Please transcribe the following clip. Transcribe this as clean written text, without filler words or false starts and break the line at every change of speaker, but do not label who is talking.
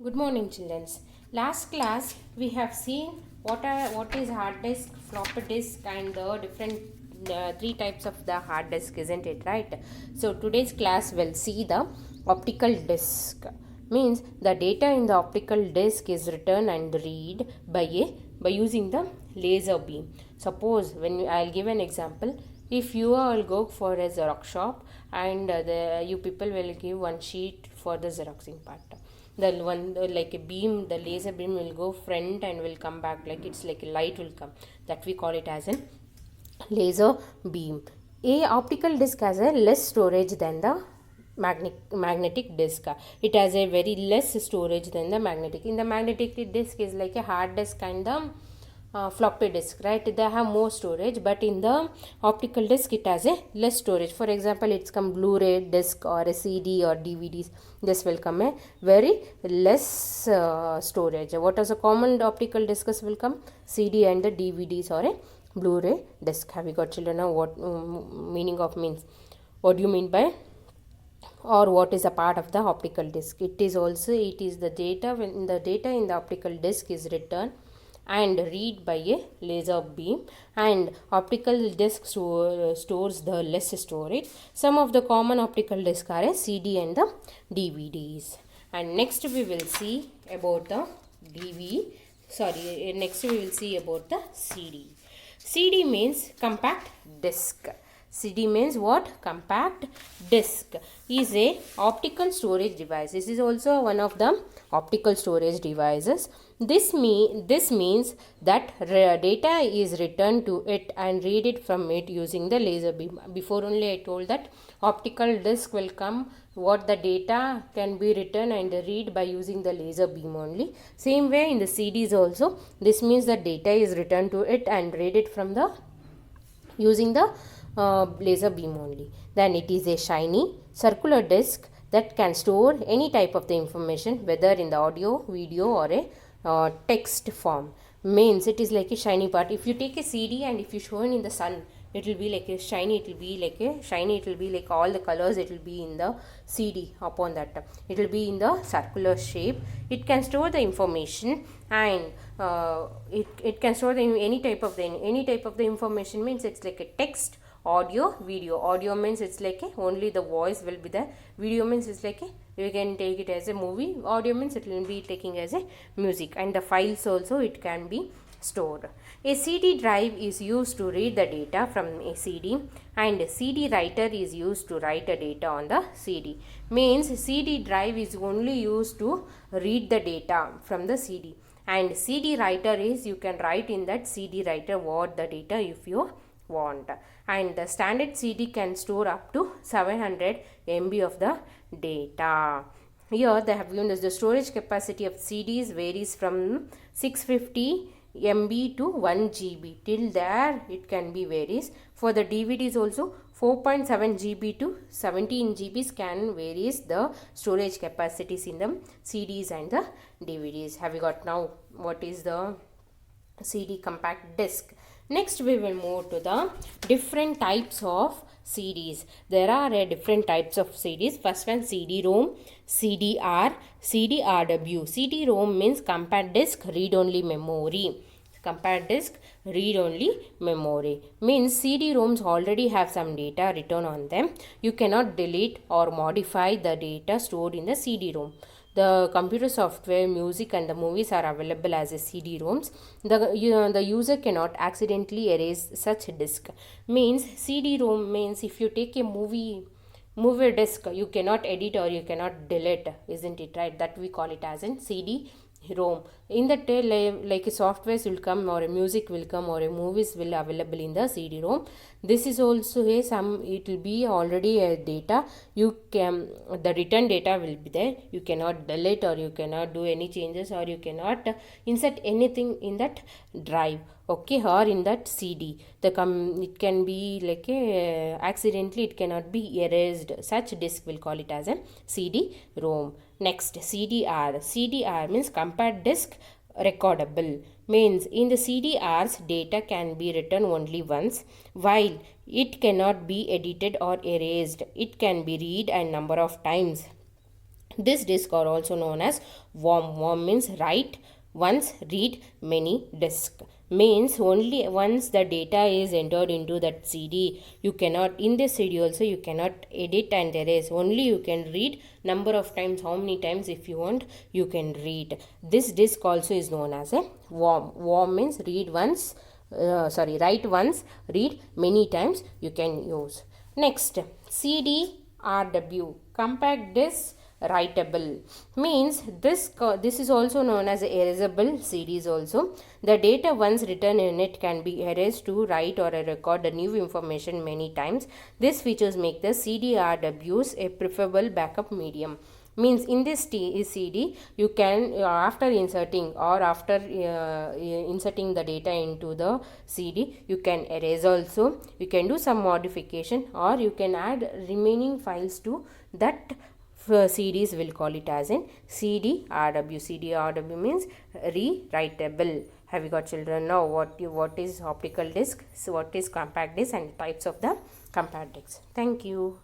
Good morning, children. Last class we have seen what is hard disk, floppy disk, and the different three types of the hard disk, isn't it? Right. So today's class will see the optical disk. Means the data in the optical disk is written and read by using the laser beam. Suppose I'll give an example. If you all go for a Xerox shop and you people will give one sheet for the Xeroxing part, the one like a beam, the laser beam will go front and will come back, like it's like a light will come, that we call it as a laser beam. A optical disc has a less storage than the magnetic disc. It has a very less storage than the magnetic. In the magnetic disc is like a hard disk and the floppy disk, right? They have more storage, but in the optical disk it has a less storage. For example, it's come Blu-ray disc or a CD or DVDs. This will come a very less storage. What is a common optical discs will come? CD and the DVDs or a Blu-ray disc. Have you got children now what meaning of means? What do you mean by, or what is a part of the optical disc? It is the data. When the data in the optical disc is written and read by a laser beam, and optical disc stores the less storage. Some of the common optical discs are a CD and the DVDs. And next we will see about the next we will see about the CD. CD means compact disc. CD means what? Compact disc is a optical storage device. This is also one of the optical storage devices. This means that data is written to it and read it from it using the laser beam. Before only I told that optical disc will come, what the data can be written and read by using the laser beam only. Same way in the CDs also, this means that data is written to it and read it from the using the laser beam only. Then it is a shiny circular disc that can store any type of the information, whether in the audio, video, or a text form. Means it is like a shiny part. If you take a CD and if you show it in the sun, it will be like a shiny. It will be like a shiny. It will be like all the colors. It will be in the CD. Upon that, it will be in the circular shape. It can store the information, and it can store any type of the information. Means it's like a text, audio, video. Audio means it's like only the voice will be there. Video means it's like you can take it as a movie. Audio means it will be taking as a music, and the files also it can be stored. A CD drive is used to read the data from a CD, and a CD writer is used to write the data on the CD. Means CD drive is only used to read the data from the CD, and CD writer is you can write in that CD writer what the data if you want. And the standard CD can store up to 700 MB of the data. Here they have given us the storage capacity of CDs varies from 650 MB to 1 GB. Till there it can be varies. For the DVDs also 4.7 GB to 17 GBs can varies the storage capacities in the CDs and the DVDs. Have you got now what is the CD compact disc? Next we will move to the different types of CDs. There are different types of CDs. First one, CD-ROM, CDR, CD-RW. CD-ROM means compact disc read-only memory. Compact disc read-only memory means CD-ROMs already have some data written on them. You cannot delete or modify the data stored in the CD-ROM. The computer software, music, and the movies are available as a CD-ROMs. The user cannot accidentally erase such disk. Means CD-ROM means if you take a movie disc, you cannot edit or you cannot delete, isn't it right? That we call it as in CD-ROM. In the like a softwares will come, or a music will come, or a movies will available in the CD-ROM. This is also a it will be already a data. You can the written data will be there. You cannot delete or you cannot do any changes, or you cannot insert anything in that drive, okay, or in that CD. It can be like a accidentally it cannot be erased. Such disk will call it as a CD-ROM. Next, CDR. CDR means compact disc recordable. Means in the CDR's data can be written only once, while it cannot be edited or erased. It can be read a number of times. This disk are also known as worm. Worm means write once, read many disk. Means only once the data is entered into that CD, you cannot, in this CD also you cannot edit and erase. Only you can read number of times, how many times if you want you can read. This disk also is known as a worm. Worm means read once, write once, read many times you can use. Next, CD-RW, compact disk writable, means this is also known as erasable CDs also. The data once written in it can be erased to write or record the new information many times. These features make the CD-RWs a preferable backup medium. Means in this CD you can after inserting or after inserting the data into the CD, you can erase also, you can do some modification, or you can add remaining files to that CDs. Will call it as in CD-RW. CD-RW means rewritable. Have you got children now what is optical disc, so what is compact disc and types of the compact disc? Thank you.